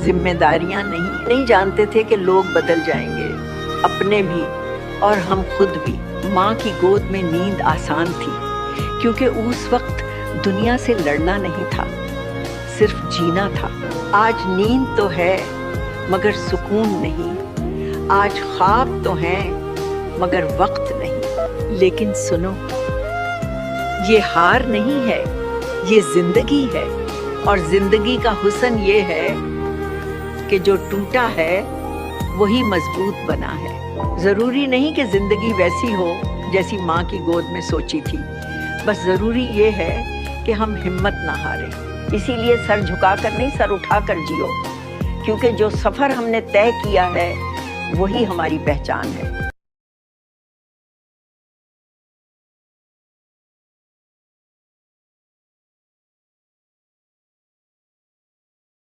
ذمہ داریاں نہیں جانتے تھے کہ لوگ بدل جائیں گے، اپنے بھی اور ہم خود بھی۔ ماں کی گود میں نیند آسان تھی کیونکہ اس وقت دنیا سے لڑنا نہیں تھا، صرف جینا تھا۔ آج نیند تو ہے مگر سکون نہیں، آج خواب تو ہیں مگر وقت نہیں۔ لیکن سنو، یہ ہار نہیں ہے، یہ زندگی ہے، اور زندگی کا حسن یہ ہے کہ جو ٹوٹا ہے وہی مضبوط بنا ہے۔ ضروری نہیں کہ زندگی ویسی ہو جیسی ماں کی گود میں سوچی تھی، بس ضروری یہ ہے کہ ہم ہمت نہ ہاریں۔ اسی لیے سر جھکا کر نہیں، سر اٹھا کر جیو، کیونکہ جو سفر ہم نے طے کیا ہے وہی ہماری پہچان ہے۔